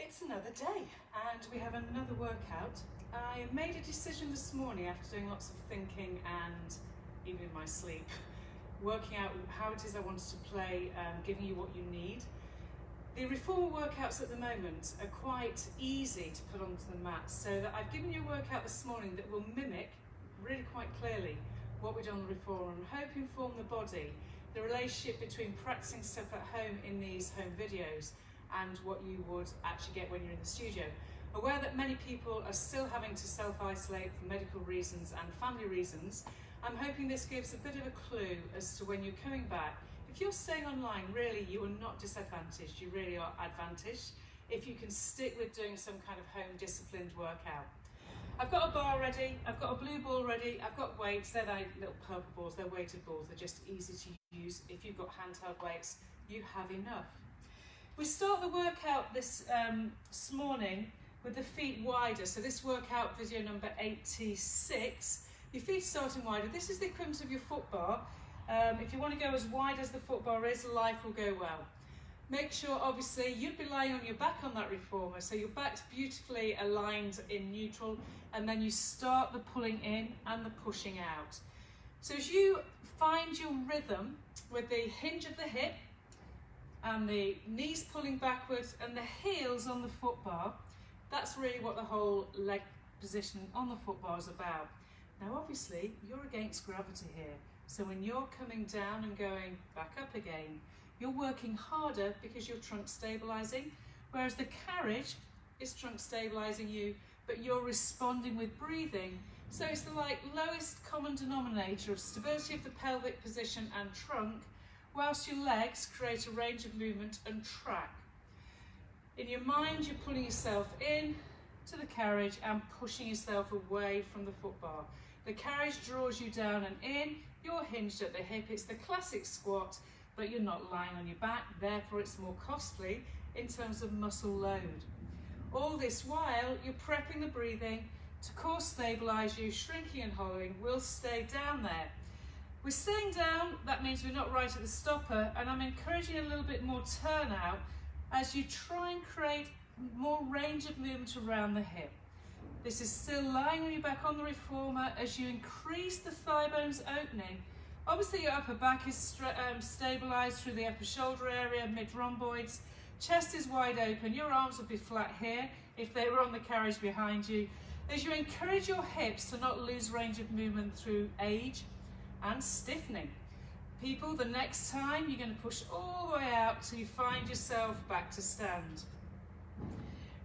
It's another day and we have another workout. I made a decision this morning after doing lots of thinking and even in my sleep, working out how it is I wanted to play, giving you what you need. The reformer workouts at the moment are quite easy to put onto the mat, so that I've given you a workout this morning that will mimic really quite clearly what we do on the reformer and hope inform the body the relationship between practicing stuff at home in these home videos and what you would actually get when you're in the studio. Aware that many people are still having to self-isolate for medical reasons and family reasons, I'm hoping this gives a bit of a clue as to when you're coming back. If you're staying online, really you are not disadvantaged, you really are advantaged if you can stick with doing some kind of home disciplined workout. I've got a bar ready, I've got a blue ball ready, I've got weights, they're like little purple balls, they're weighted balls, they're just easy to use. If you've got handheld weights, you have enough. We start the workout this morning with the feet wider. So this workout, video number 86, your feet starting wider. This is the equivalent of your foot bar. If you want to go as wide as the foot bar is, life will go well. Make sure, obviously, you'd be lying on your back on that reformer, so your back's beautifully aligned in neutral, and then you start the pulling in and the pushing out. So as you find your rhythm with the hinge of the hip, and the knees pulling backwards and the heels on the foot bar, that's really what the whole leg position on the foot bar is about. Now obviously you're against gravity here, so when you're coming down and going back up again, you're working harder because you're trunk stabilizing, whereas the carriage is trunk stabilizing you, but you're responding with breathing. So it's the lowest common denominator of stability of the pelvic position and trunk, whilst your legs create a range of movement and track. In your mind, you're pulling yourself in to the carriage and pushing yourself away from the foot bar. The carriage draws you down and in, you're hinged at the hip. It's the classic squat, but you're not lying on your back, therefore it's more costly in terms of muscle load. All this while, you're prepping the breathing to core stabilize you, shrinking and hollowing. We'll stay down there. We're staying down, that means we're not right at the stopper, and I'm encouraging a little bit more turnout as you try and create more range of movement around the hip. This is still lying on your back on the reformer as you increase the thigh bones opening. Obviously your upper back is stabilized through the upper shoulder area, mid-rhomboids. Chest is wide open, your arms would be flat here if they were on the carriage behind you. As you encourage your hips to not lose range of movement through age and stiffening. People, the next time you're going to push all the way out till you find yourself back to stand.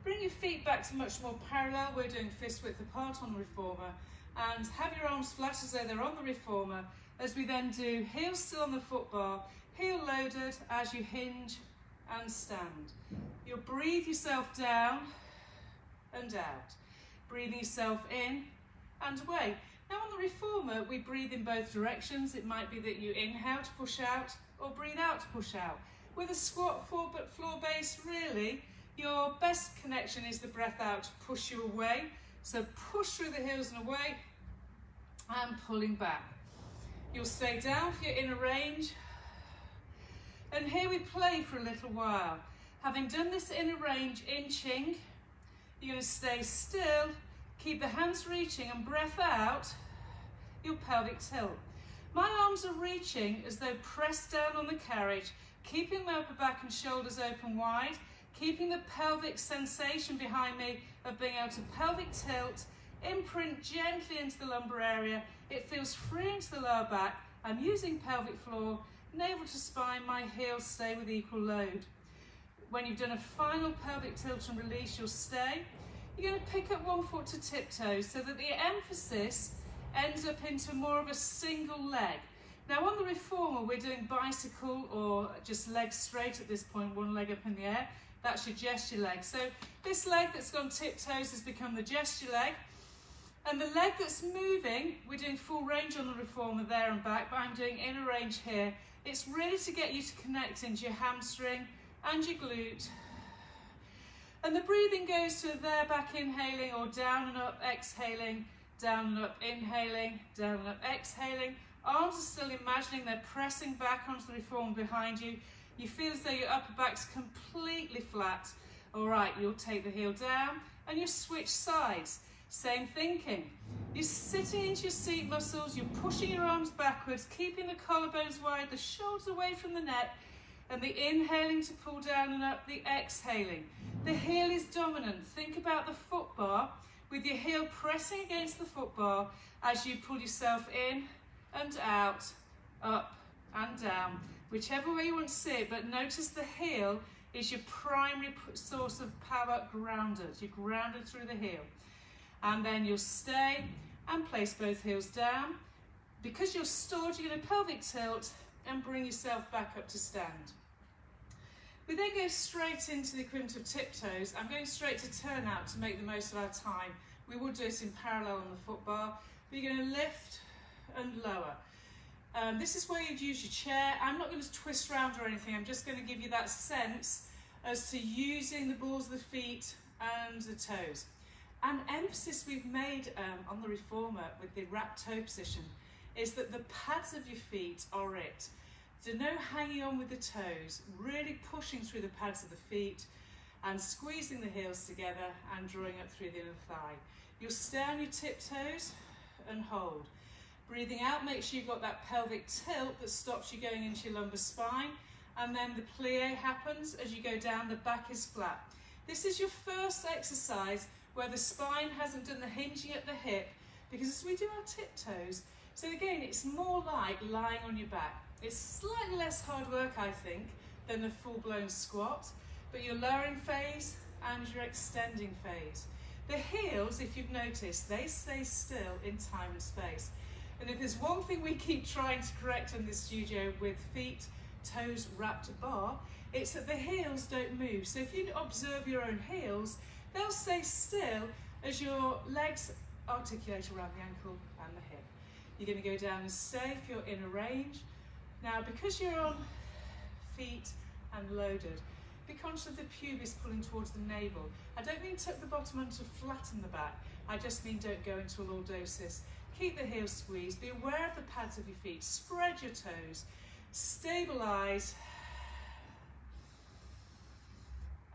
Bring your feet back to much more parallel. We're doing fist width apart on the reformer, and have your arms flat as though they're on the reformer, as we then do heels still on the foot bar, heel loaded as you hinge and stand. You'll breathe yourself down and out, breathing yourself in and away. Now on the reformer, we breathe in both directions. It might be that you inhale to push out or breathe out to push out. With a squat floor base, really, your best connection is the breath out to push you away. So push through the heels and away and pulling back. You'll stay down for your inner range. And here we play for a little while. Having done this inner range inching, you're going to stay still, keep the hands reaching and breath out, your pelvic tilt. My arms are reaching as though pressed down on the carriage, keeping my upper back and shoulders open wide, keeping the pelvic sensation behind me of being able to pelvic tilt, imprint gently into the lumbar area. It feels free into the lower back. I'm using pelvic floor, navel to spine, my heels stay with equal load. When you've done a final pelvic tilt and release, you'll stay. You're going to pick up one foot to tiptoes so that the emphasis ends up into more of a single leg. Now on the reformer, we're doing bicycle or just legs straight at this point, one leg up in the air. That's your gesture leg. So this leg that's gone tiptoes has become the gesture leg. And the leg that's moving, we're doing full range on the reformer there and back, but I'm doing inner range here. It's really to get you to connect into your hamstring and your glute. And the breathing goes to there, back inhaling, or down and up, exhaling, down and up, inhaling, down and up, exhaling. Arms are still imagining they're pressing back onto the reformer behind you. You feel as though your upper back's completely flat. All right, you'll take the heel down and you switch sides. Same thinking. You're sitting into your seat muscles, you're pushing your arms backwards, keeping the collarbones wide, the shoulders away from the neck, and the inhaling to pull down and up, the exhaling. The heel is dominant. Think about the foot bar with your heel pressing against the foot bar as you pull yourself in and out, up and down, whichever way you want to sit, but notice the heel is your primary source of power grounded. You're grounded through the heel. And then you'll stay and place both heels down. Because you're stored, you're going to pelvic tilt and bring yourself back up to stand. We then go straight into the equivalent of tiptoes. I'm going straight to turnout to make the most of our time. We will do it in parallel on the foot bar. We're going to lift and lower. This is where you'd use your chair. I'm not going to twist around or anything. I'm just going to give you that sense as to using the balls of the feet and the toes. An emphasis we've made on the reformer with the wrapped toe position is that the pads of your feet are it. So no hanging on with the toes, really pushing through the pads of the feet and squeezing the heels together and drawing up through the inner thigh. You'll stay on your tiptoes and hold. Breathing out, make sure you've got that pelvic tilt that stops you going into your lumbar spine, and then the plie happens as you go down, the back is flat. This is your first exercise where the spine hasn't done the hinging at the hip, because as we do our tiptoes, so again, it's more like lying on your back. It's slightly less hard work, I think, than the full-blown squat, but your lowering phase and your extending phase. The heels, if you've noticed, they stay still in time and space. And if there's one thing we keep trying to correct in this studio with feet, toes wrapped bar, it's that the heels don't move. So if you observe your own heels, they'll stay still as your legs articulate around the ankle and the hip. You're going to go down and stay if you're in a range. Now, because you're on feet and loaded, be conscious of the pubis pulling towards the navel. I don't mean tuck the bottom under to flatten the back. I just mean don't go into a lordosis. Keep the heels squeezed. Be aware of the pads of your feet. Spread your toes. Stabilise.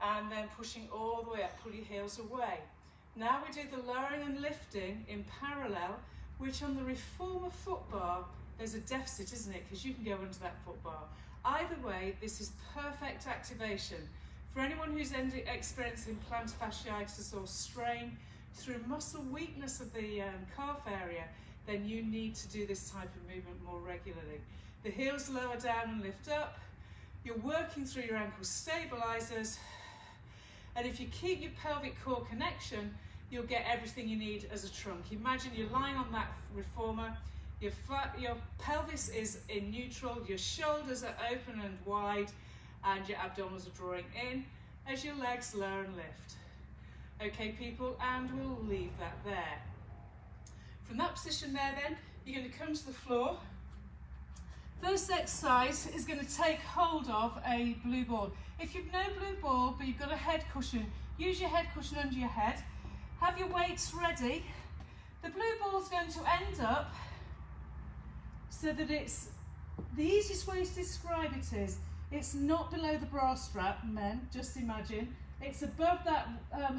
And then pushing all the way up, pull your heels away. Now we do the lowering and lifting in parallel, which on the reformer foot bar, there's a deficit, isn't it? Because you can go under that foot bar. Either way, this is perfect activation. For anyone who's experiencing plantar fasciitis or strain through muscle weakness of the calf area, then you need to do this type of movement more regularly. The heels lower down and lift up. You're working through your ankle stabilizers. And if you keep your pelvic core connection, you'll get everything you need as a trunk. Imagine you're lying on that reformer, your pelvis is in neutral, your shoulders are open and wide, and your abdominals are drawing in as your legs lower and lift. Okay, people, and we'll leave that there. From that position there then, you're going to come to the floor. First exercise is going to take hold of a blue ball. If you've no blue ball, but you've got a head cushion, use your head cushion under your head. Have your weights ready. The blue ball is going to end up so that it's, the easiest way to describe it is, it's not below the bra strap, men, just imagine. It's above that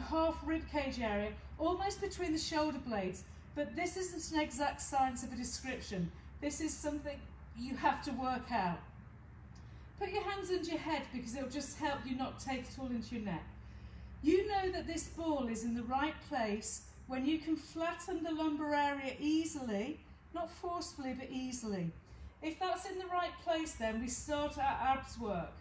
half rib cage area, almost between the shoulder blades. But this isn't an exact science of a description. This is something you have to work out. Put your hands under your head because it'll just help you not take it all into your neck. You know that this ball is in the right place when you can flatten the lumbar area easily, not forcefully but easily. If that's in the right place, then we start our abs work.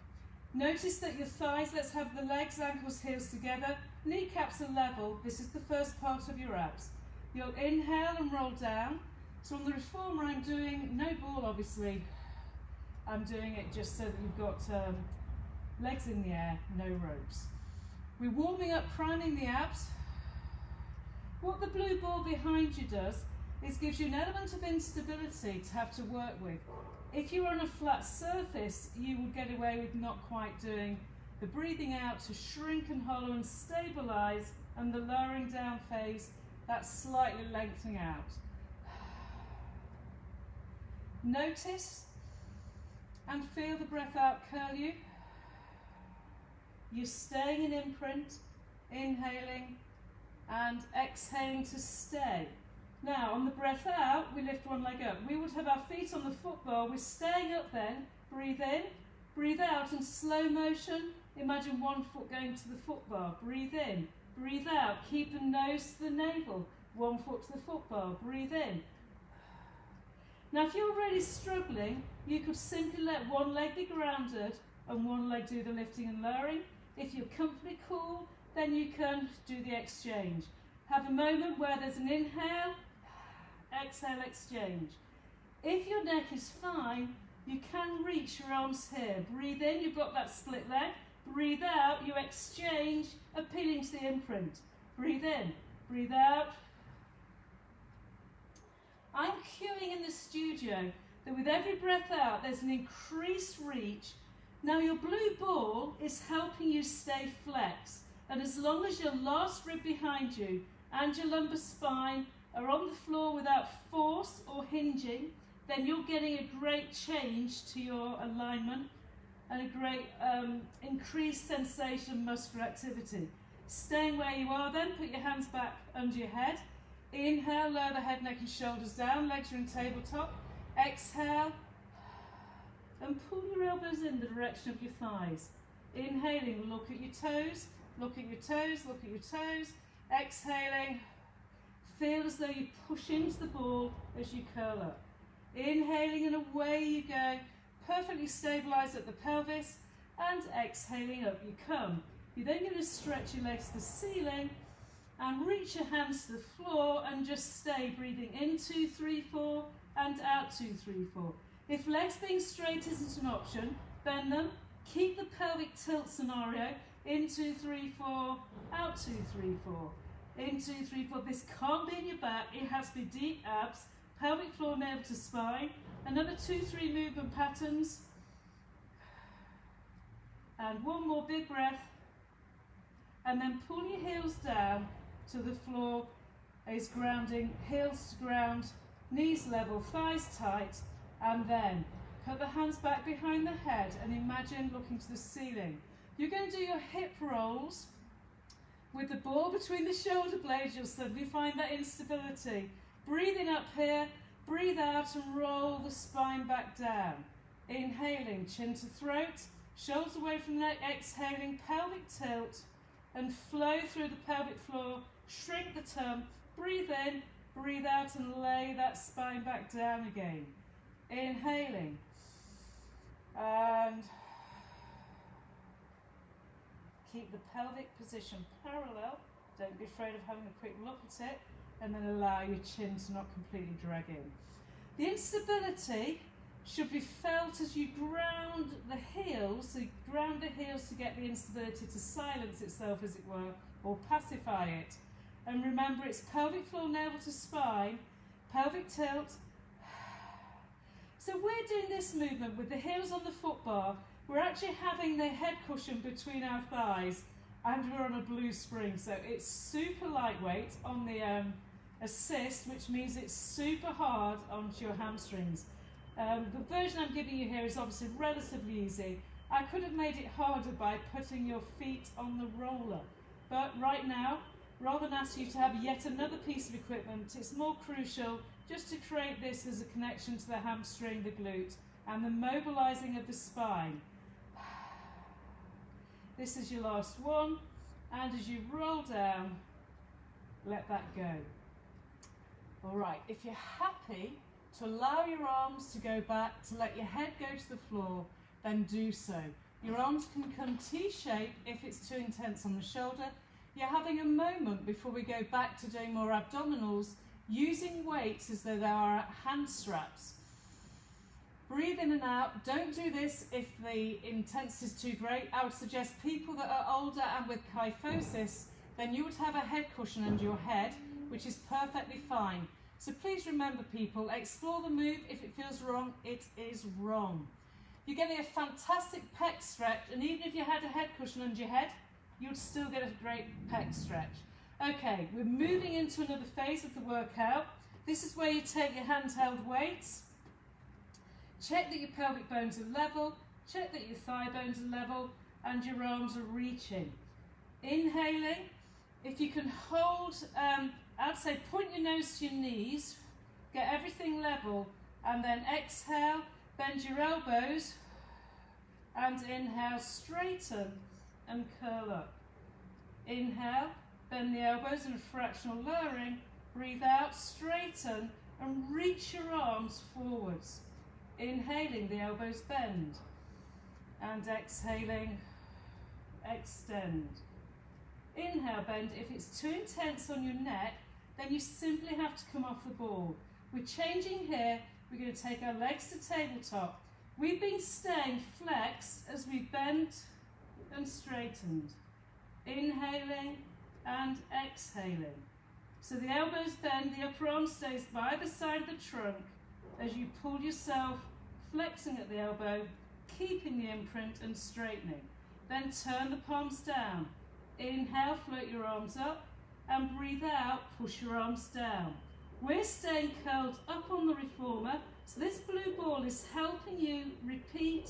Notice that your thighs, let's have the legs, ankles, heels together, kneecaps are level. This is the first part of your abs. You'll inhale and roll down. So on the reformer I'm doing no ball obviously. I'm doing it just so that you've got legs in the air, no ropes. We're warming up, priming the abs. What the blue ball behind you does is gives you an element of instability to have to work with. If you're on a flat surface, you will get away with not quite doing the breathing out to shrink and hollow and stabilise, and the lowering down phase, that's slightly lengthening out. Notice and feel the breath out curl you. You're staying in imprint, inhaling and exhaling to stay. Now on the breath out, we lift one leg up. We would have our feet on the footbar. We're staying up then. Breathe in, breathe out in slow motion. Imagine one foot going to the footbar. Breathe in, breathe out. Keep the nose to the navel. One foot to the footbar. Breathe in. Now if you're really struggling, you could simply let one leg be grounded and one leg do the lifting and lowering. If you're comfortably cool, then you can do the exchange. Have a moment where there's an inhale, exhale, exchange. If your neck is fine, you can reach your arms here. Breathe in, you've got that split leg. Breathe out, you exchange, appealing to the imprint. Breathe in, breathe out. I'm cueing in the studio that with every breath out, there's an increased reach. Now your blue ball is helping you stay flexed. And as long as your last rib behind you and your lumbar spine are on the floor without force or hinging, then you're getting a great change to your alignment and a great increased sensation of muscular activity. Staying where you are then, put your hands back under your head. Inhale, lower the head, neck and shoulders down, legs are in tabletop. Exhale, and pull your elbows in the direction of your thighs. Inhaling, look at your toes. Look at your toes, look at your toes. Exhaling, feel as though you push into the ball as you curl up. Inhaling and away you go, perfectly stabilised at the pelvis, and exhaling up you come. You're then going to stretch your legs to the ceiling and reach your hands to the floor and just stay breathing in 2, 3, 4 and out 2, 3, 4. If legs being straight isn't an option, bend them, keep the pelvic tilt scenario. In 2, 3, 4, out 2, 3, 4. In 2, 3, 4. This can't be in your back. It has to be deep abs, pelvic floor, navel to spine. Another 2, 3 movement patterns. And one more big breath. And then pull your heels down to the floor. Is grounding, heels to ground, knees level, thighs tight. And then put the hands back behind the head and imagine looking to the ceiling. You're going to do your hip rolls with the ball between the shoulder blades. You'll suddenly find that instability. Breathing up here, breathe out and roll the spine back down. Inhaling, chin to throat, shoulders away from the neck, exhaling, pelvic tilt and flow through the pelvic floor, shrink the tum, breathe in, breathe out and lay that spine back down again. Inhaling and keep the pelvic position parallel. Don't be afraid of having a quick look at it, and then allow your chin to not completely drag in. The instability should be felt as you ground the heels, so you ground the heels to get the instability to silence itself, as it were, or pacify it. And remember, it's pelvic floor, navel to spine, pelvic tilt. So we're doing this movement with the heels on the foot bar. We're actually having the head cushion between our thighs and we're on a blue spring. So it's super lightweight on the assist, which means it's super hard onto your hamstrings. The version I'm giving you here is obviously relatively easy. I could have made it harder by putting your feet on the roller. But right now, rather than ask you to have yet another piece of equipment, it's more crucial just to create this as a connection to the hamstring, the glute, and the mobilizing of the spine. This is your last one, and as you roll down, let that go. All right, if you're happy to allow your arms to go back, to let your head go to the floor, then do so. Your arms can come T-shape if it's too intense on the shoulder. You're having a moment before we go back to doing more abdominals, using weights as though they are hand straps. Breathe in and out. Don't do this if the intensity is too great. I would suggest people that are older and with kyphosis, then you would have a head cushion under your head, which is perfectly fine. So please remember, people, explore the move. If it feels wrong, it is wrong. You're getting a fantastic pec stretch, and even if you had a head cushion under your head, you would still get a great pec stretch. Okay, we're moving into another phase of the workout. This is where you take your handheld weights. Check that your pelvic bones are level, check that your thigh bones are level, and your arms are reaching. Inhaling, if you can hold, I'd say point your nose to your knees, get everything level, and then exhale, bend your elbows, and inhale, straighten and curl up. Inhale, bend the elbows in a fractional lowering, breathe out, straighten and reach your arms forwards. Inhaling, the elbows bend, and exhaling, extend. Inhale, bend. If it's too intense on your neck, then you simply have to come off the ball. We're changing here. We're going to take our legs to tabletop. We've been staying flexed as we bent and straightened. Inhaling and exhaling. So the elbows bend, the upper arm stays by the side of the trunk as you pull yourself, flexing at the elbow, keeping the imprint and straightening. Then turn the palms down. Inhale, float your arms up, and breathe out, push your arms down. We're staying curled up on the reformer, so this blue ball is helping you repeat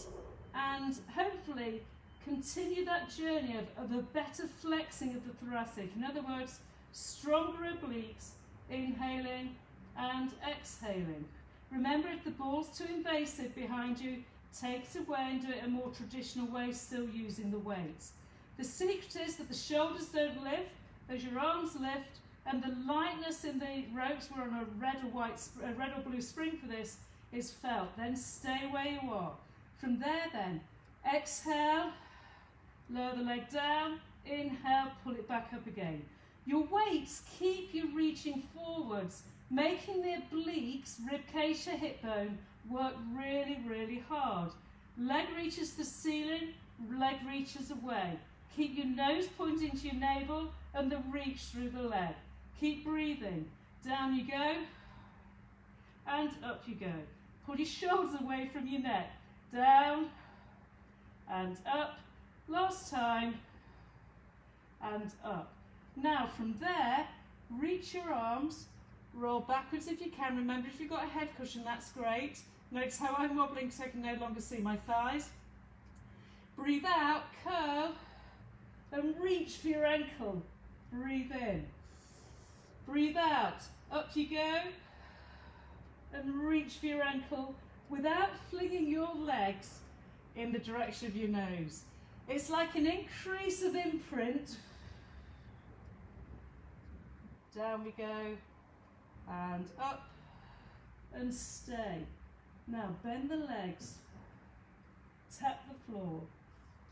and hopefully continue that journey of a better flexing of the thoracic. In other words, stronger obliques, inhaling and exhaling. Remember, if the ball's too invasive behind you, take it away and do it a more traditional way, still using the weights. The secret is that the shoulders don't lift as your arms lift, and the lightness in the ropes, we're on a red or blue spring for this, is felt. Then stay where you are. From there then, exhale, lower the leg down, inhale, pull it back up again. Your weights keep you reaching forwards, making the obliques, ribcage to hip bone, work really, really hard. Leg reaches the ceiling, leg reaches away. Keep your nose pointing to your navel and the reach through the leg. Keep breathing. Down you go and up you go. Pull your shoulders away from your neck. Down and up. Last time and up. Now from there, reach your arms, roll backwards if you can. Remember, if you've got a head cushion, that's great. Notice how I'm wobbling so I can no longer see my thighs. Breathe out, curl, and reach for your ankle. Breathe in. Breathe out, up you go, and reach for your ankle without flinging your legs in the direction of your nose. It's like an increase of imprint. Down we go, and up, and stay. Now bend the legs, tap the floor,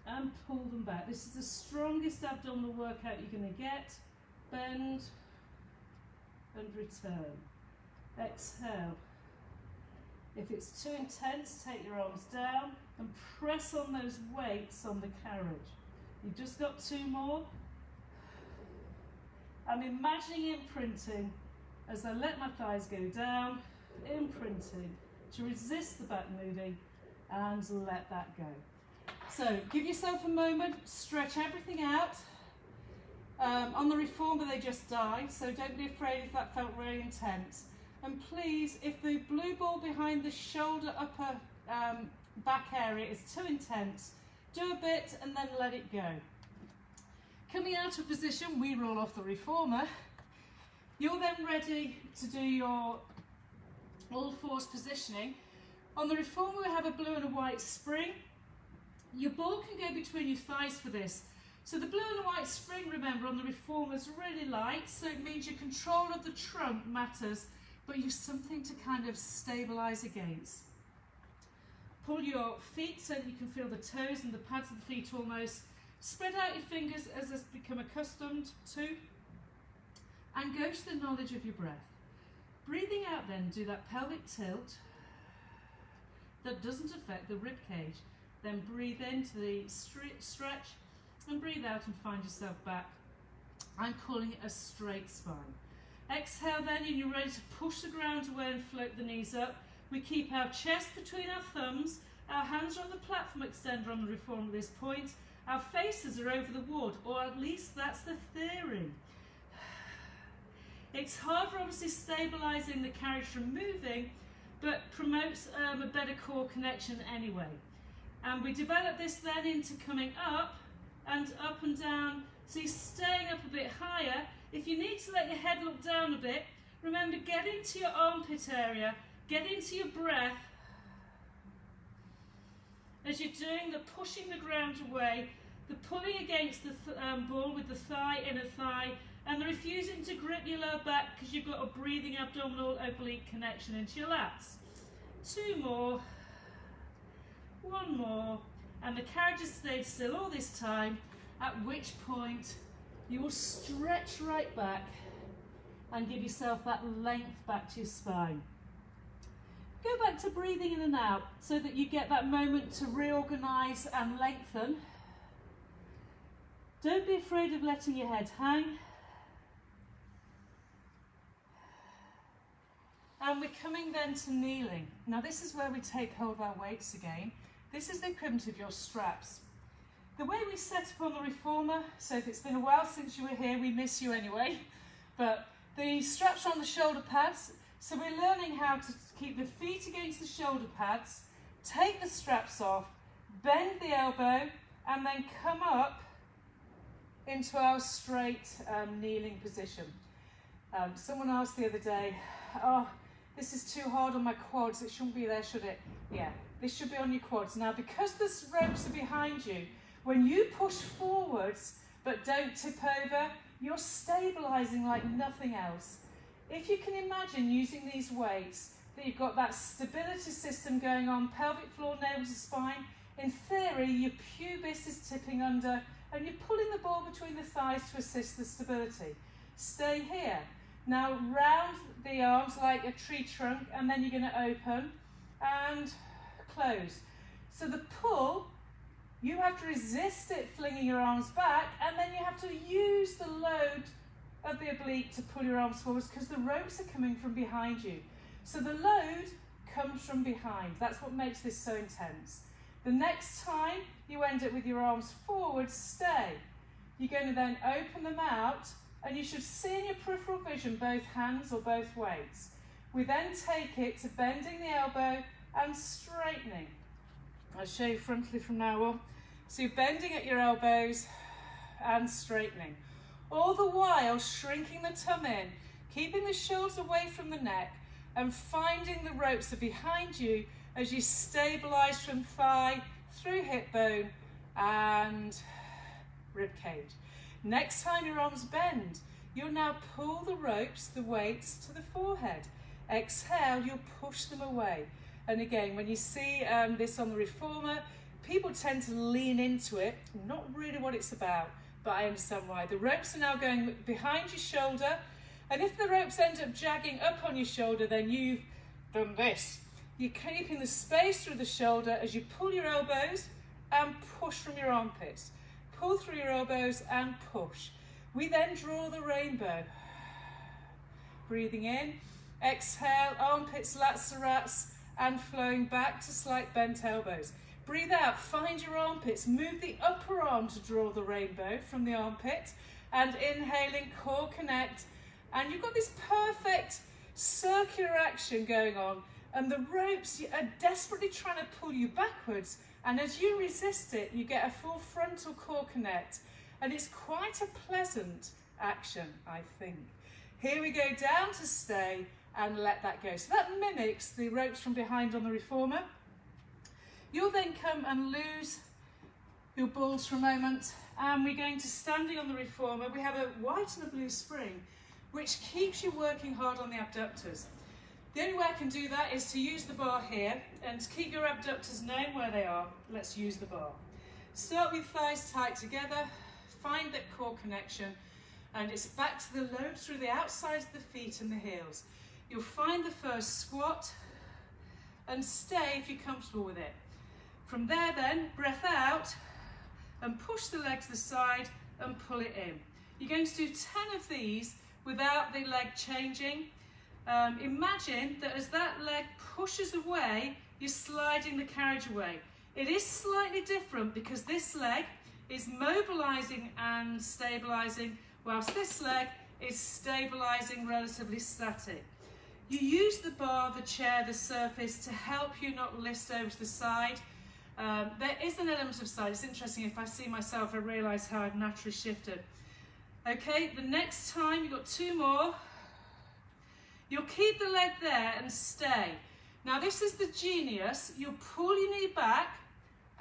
and pull them back. This is the strongest abdominal workout you're going to get. Bend and return. Exhale. If it's too intense, take your arms down and press on those weights on the carriage. You've just got 2 more. I'm imagining imprinting as I let my thighs go down, imprinting to resist the back moving and let that go. So give yourself a moment, stretch everything out. On the reformer they just died, so don't be afraid if that felt really intense. And please, if the blue ball behind the shoulder upper back area is too intense, do a bit and then let it go. Coming out of position, we roll off the reformer. You're then ready to do your all fours positioning. On the reformer we have a blue and a white spring. Your ball can go between your thighs for this. So the blue and the white spring, remember, on the reformer is really light, so it means your control of the trunk matters, but you've something to kind of stabilise against. Pull your feet so that you can feel the toes and the pads of the feet almost. Spread out your fingers as has become accustomed to, and go to the knowledge of your breath. Breathing out then, do that pelvic tilt that doesn't affect the rib cage. Then breathe into the stretch and breathe out and find yourself back. I'm calling it a straight spine. Exhale then, and you're ready to push the ground away and float the knees up. We keep our chest between our thumbs, our hands are on the platform extender on the reformer at this point, our faces are over the wood, or at least that's the theory. It's harder obviously stabilising the carriage from moving, but promotes a better core connection anyway. And we develop this then into coming up and down. So you're staying up a bit higher. If you need to let your head look down a bit, remember, get into your armpit area, get into your breath. As you're doing the pushing the ground away, the pulling against the ball with the thigh, inner thigh, and the refusing to grip your lower back because you've got a breathing abdominal oblique connection into your lats. 2 more, 1 more, and the carriage has stayed still all this time, at which point you will stretch right back and give yourself that length back to your spine. Go back to breathing in and out so that you get that moment to reorganise and lengthen. Don't be afraid of letting your head hang. And we're coming then to kneeling. Now this is where we take hold of our weights again. This is the equivalent of your straps. The way we set up on the reformer, so if it's been a while since you were here, we miss you anyway, but the straps are on the shoulder pads, so we're learning how to keep the feet against the shoulder pads, take the straps off, bend the elbow, and then come up into our straight kneeling position. Someone asked the other day, oh, this is too hard on my quads, it shouldn't be there, should it? Yeah, this should be on your quads. Now, because the ropes are behind you, when you push forwards but don't tip over, you're stabilising like nothing else. If you can imagine using these weights, that you've got that stability system going on, pelvic floor, navel to spine, in theory your pubis is tipping under and you're pulling the ball between the thighs to assist the stability. Stay here. Now round the arms like a tree trunk, and then you're going to open and close. So the pull, you have to resist it flinging your arms back, and then you have to use the load of the oblique to pull your arms forwards because the ropes are coming from behind you. So the load comes from behind. That's what makes this so intense. The next time you end up with your arms forward, stay. You're going to then open them out, and you should see in your peripheral vision both hands or both weights. We then take it to bending the elbow and straightening. I'll show you frontally from now on. So you're bending at your elbows and straightening. All the while shrinking the tum in, keeping the shoulders away from the neck, and finding the ropes are behind you as you stabilise from thigh through hip bone and rib cage. Next time your arms bend, you'll now pull the ropes, the weights, to the forehead. Exhale, you'll push them away. And again, when you see this on the reformer, people tend to lean into it. Not really what it's about, but I understand why. The ropes are now going behind your shoulder, and if the ropes end up jagging up on your shoulder, then you've done this. You're keeping the space through the shoulder as you pull your elbows and push from your armpits. Pull through your elbows and push. We then draw the rainbow. Breathing in, exhale, armpits, lats to rats, and flowing back to slight bent elbows. Breathe out, find your armpits, move the upper arm to draw the rainbow from the armpit, and inhaling, core connect, and you've got this perfect circular action going on, and the ropes are desperately trying to pull you backwards, and as you resist it, you get a full frontal core connect, and it's quite a pleasant action, I think. Here we go, down to stay, and let that go. So that mimics the ropes from behind on the reformer. You'll then come and lose your balls for a moment, and we're going to standing on the reformer. We have a white and a blue spring, which keeps you working hard on the abductors. The only way I can do that is to use the bar here, and to keep your abductors knowing where they are, let's use the bar. Start with thighs tight together, find that core connection, and it's back to the load through the outsides of the feet and the heels. You'll find the first squat, and stay if you're comfortable with it. From there then, breath out, and push the leg to the side and pull it in. You're going to do 10 of these without the leg changing. Imagine that as that leg pushes away, you're sliding the carriage away. It is slightly different because this leg is mobilising and stabilising, whilst this leg is stabilising relatively static. You use the bar, the chair, the surface to help you not list over to the side, There is an element of side. It's interesting, if I see myself, I realise how I've naturally shifted. Okay, the next time, you've got 2 more. You'll keep the leg there and stay. Now this is the genius. You'll pull your knee back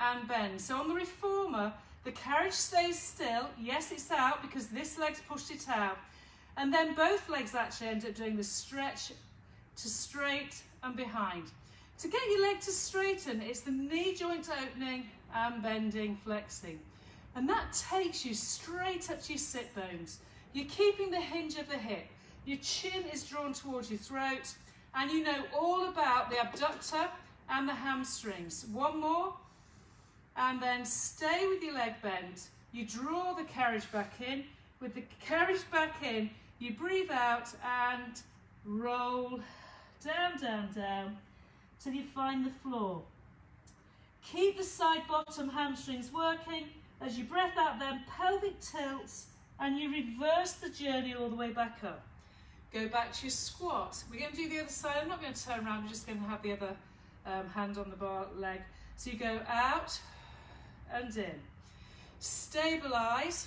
and bend. So on the reformer, the carriage stays still. Yes, it's out because this leg's pushed it out. And then both legs actually end up doing the stretch to straight and behind. To get your leg to straighten, it's the knee joint opening and bending, flexing. And that takes you straight up to your sit bones. You're keeping the hinge of the hip. Your chin is drawn towards your throat. And you know all about the abductor and the hamstrings. 1 more. And then stay with your leg bent. You draw the carriage back in. With the carriage back in, you breathe out and roll down, down, down till you find the floor. Keep the side bottom hamstrings working. As you breath out, then pelvic tilts and you reverse the journey all the way back up. Go back to your squat. We're going to do the other side. I'm not going to turn around. I'm just going to have the other hand on the bar leg. So you go out and in. Stabilise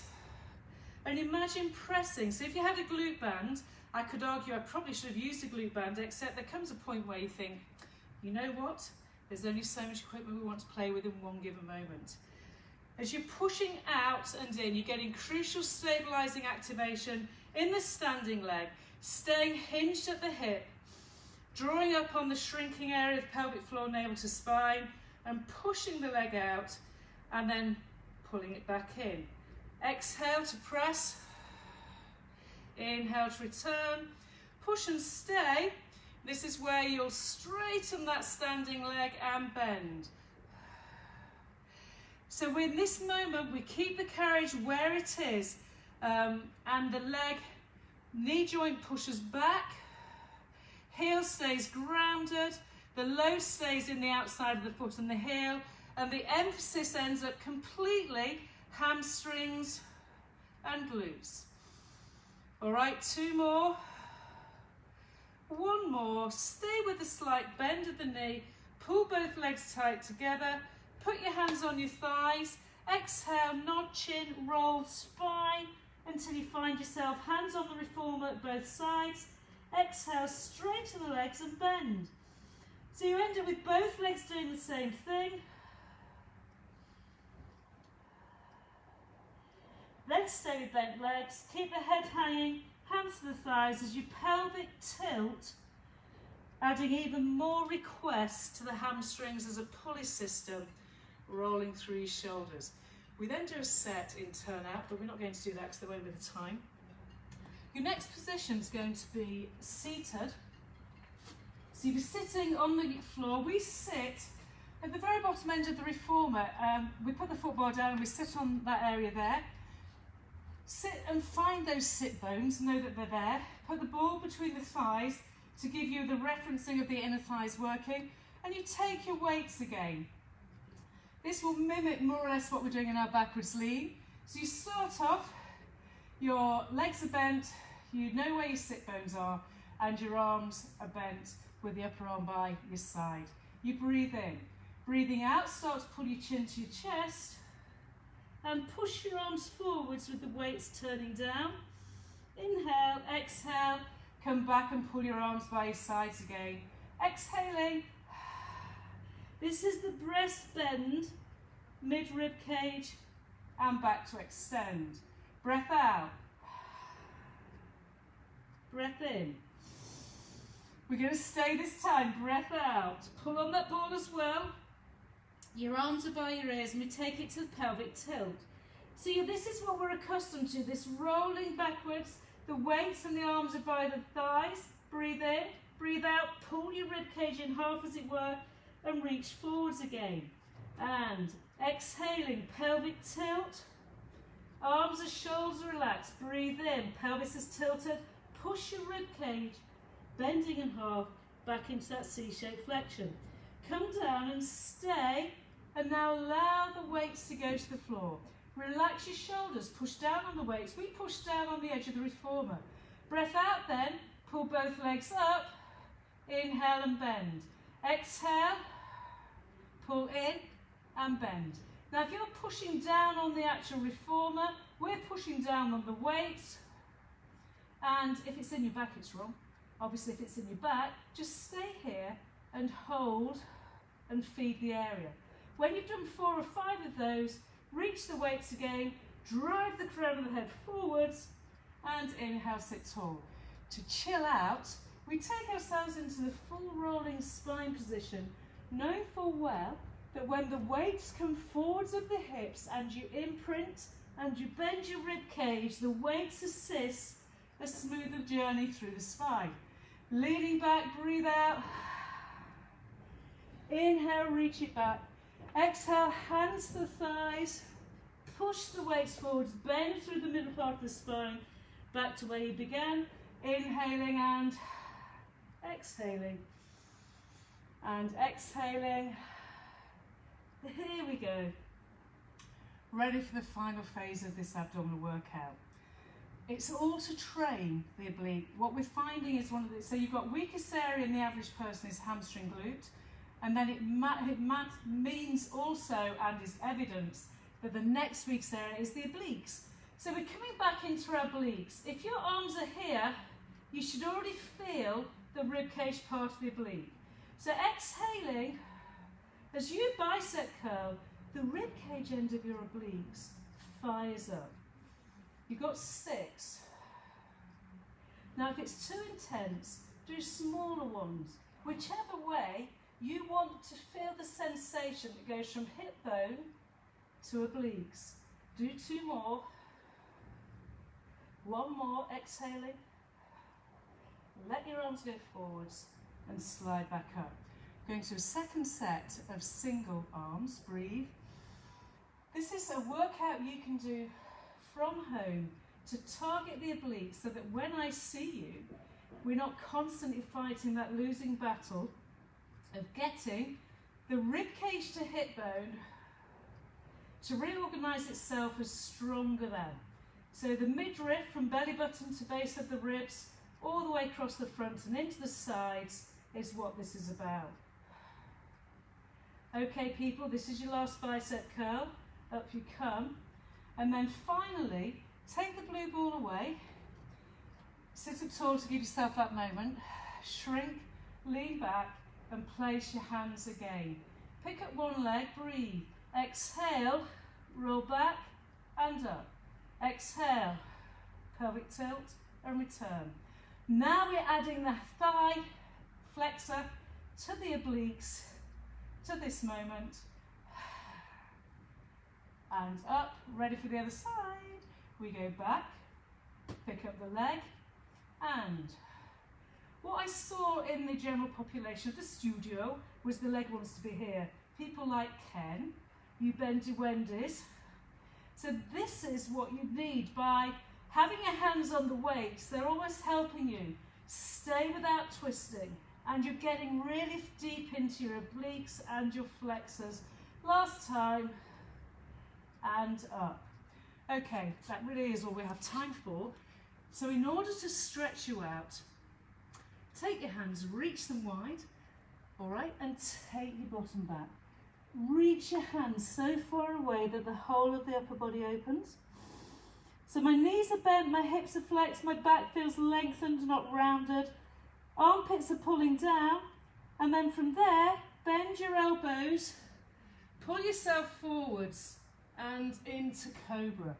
and imagine pressing. So if you had a glute band, I could argue I probably should have used a glute band, except there comes a point where you think, you know what? There's only so much equipment we want to play with in one given moment. As you're pushing out and in, you're getting crucial stabilising activation in the standing leg, staying hinged at the hip, drawing up on the shrinking area of pelvic floor, navel to spine, and pushing the leg out, and then pulling it back in. Exhale to press, inhale to return, push and stay. This is where you'll straighten that standing leg and bend. So in this moment, we keep the carriage where it is, and the leg, knee joint pushes back, heel stays grounded, the load stays in the outside of the foot and the heel, and the emphasis ends up completely hamstrings and glutes. All right, 2 more. 1 more. Stay with the slight bend of the knee. Pull both legs tight together. Put your hands on your thighs. Exhale, nod chin, roll spine until you find yourself hands on the reformer at both sides. Exhale, straighten the legs and bend. So you end up with both legs doing the same thing. Then stay with bent legs. Keep the head hanging, hands to the thighs as you pelvic tilt, adding even more request to the hamstrings as a pulley system rolling through your shoulders. We then do a set in turn out, but we're not going to do that because there won't be the time. Your next position is going to be seated. So you'll be sitting on the floor. We sit at the very bottom end of the reformer. We put the football down and we sit on that area there. Sit and find those sit bones, know that they're there. Put the ball between the thighs to give you the referencing of the inner thighs working, and you take your weights again. This will mimic more or less what we're doing in our backwards lean. So you start off, your legs are bent, you know where your sit bones are, and your arms are bent with the upper arm by your side. You breathe in. Breathing out, start to pull your chin to your chest, and push your arms forwards with the weights turning down. Inhale, exhale, come back and pull your arms by your sides again. Exhaling. This is the breast bend, mid-rib cage, and back to extend. Breath out. Breath in. We're going to stay this time. Breath out. Pull on that ball as well. Your arms are by your ears, and we take it to the pelvic tilt. So this is what we're accustomed to, this rolling backwards. The weights and the arms are by the thighs. Breathe in, breathe out, pull your rib cage in half as it were, and reach forwards again. And exhaling, pelvic tilt. Arms and shoulders relaxed. Breathe in, pelvis is tilted. Push your rib cage, bending in half, back into that C-shaped flexion. Come down and stay, and now allow the weights to go to the floor. Relax your shoulders, push down on the weights. We push down on the edge of the reformer. Breath out then, pull both legs up, inhale and bend. Exhale, pull in and bend. Now if you're pushing down on the actual reformer, we're pushing down on the weights, and if it's in your back it's wrong. Obviously if it's in your back, just stay here and hold and feed the area. When you've done 4 or 5 of those, reach the weights again, drive the crown of the head forwards, and inhale, sit tall. To chill out, we take ourselves into the full rolling spine position, knowing full well that when the weights come forwards of the hips and you imprint and you bend your rib cage, the weights assist a smoother journey through the spine. Leaning back, breathe out. Inhale, reach it back. Exhale, hands to the thighs. Push the weights forwards, bend through the middle part of the spine, back to where you began. Inhaling and exhaling. And exhaling. Here we go. Ready for the final phase of this abdominal workout. It's all to train the oblique. What we're finding is so you've got weakest area in the average person is hamstring glute, and then it means also, and is evidence, that the next week's area is the obliques. So we're coming back into our obliques. If your arms are here, you should already feel the ribcage part of the oblique. So exhaling, as you bicep curl, the ribcage end of your obliques fires up. You've got 6. Now if it's too intense, do smaller ones. Whichever way you want to feel the sensation that goes from hip bone to obliques. Do 2 more. 1 more, exhaling. Let your arms go forwards and slide back up. Going to a second set of single arms, breathe. This is a workout you can do from home to target the obliques so that when I see you, we're not constantly fighting that losing battle of getting the rib cage to hip bone to reorganize itself as stronger than. So the midriff from belly button to base of the ribs, all the way across the front and into the sides is what this is about. Okay people, this is your last bicep curl. Up you come. And then finally, take the blue ball away. Sit up tall to give yourself that moment. Shrink, lean back, and place your hands again. Pick up one leg, breathe. Exhale, roll back and up. Exhale, pelvic tilt and return. Now we're adding the thigh flexor to the obliques to this moment. And up, ready for the other side. We go back, pick up the leg, and what I saw in the general population of the studio was the leg wants to be here. People like Ken, you bend your Wendy's. So this is what you need by having your hands on the weights. They're almost helping you stay without twisting, and you're getting really deep into your obliques and your flexors. Last time, and up. Okay, that really is all we have time for. So in order to stretch you out, take your hands, reach them wide, all right, and take your bottom back. Reach your hands so far away that the whole of the upper body opens. So my knees are bent, my hips are flexed, my back feels lengthened, not rounded. Armpits are pulling down, and then from there, bend your elbows, pull yourself forwards and into cobra.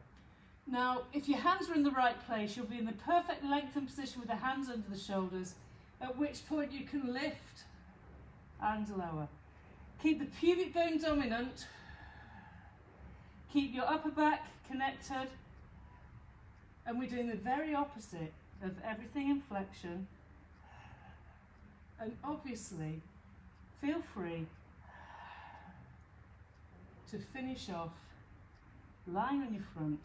Now, if your hands are in the right place, you'll be in the perfect lengthened position with the hands under the shoulders, at which point you can lift and lower. Keep the pubic bone dominant. Keep your upper back connected. And we're doing the very opposite of everything in flexion. And obviously, feel free to finish off lying on your front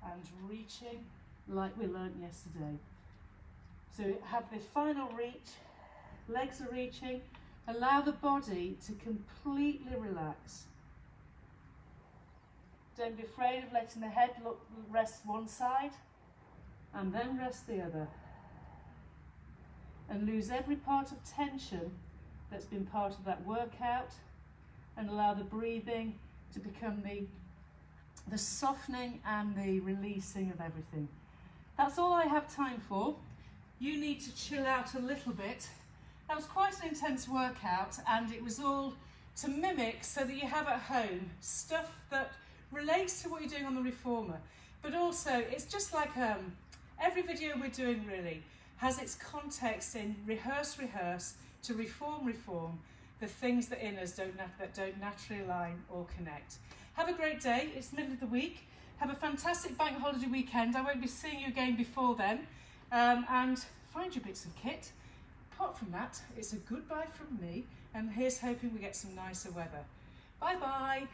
and reaching like we learnt yesterday. So have the final reach, legs are reaching, allow the body to completely relax. Don't be afraid of letting the head rest one side and then rest the other. And lose every part of tension that's been part of that workout, and allow the breathing to become the softening and the releasing of everything. That's all I have time for. You need to chill out a little bit. That was quite an intense workout, and it was all to mimic so that you have at home stuff that relates to what you're doing on the reformer. But also, it's just like every video we're doing really has its context in rehearse to reform the things that in us that don't naturally align or connect. Have a great day. It's the middle of the week. Have a fantastic bank holiday weekend. I won't be seeing you again before then. And find your bits of kit. Apart from that, it's a goodbye from me, and here's hoping we get some nicer weather. Bye bye.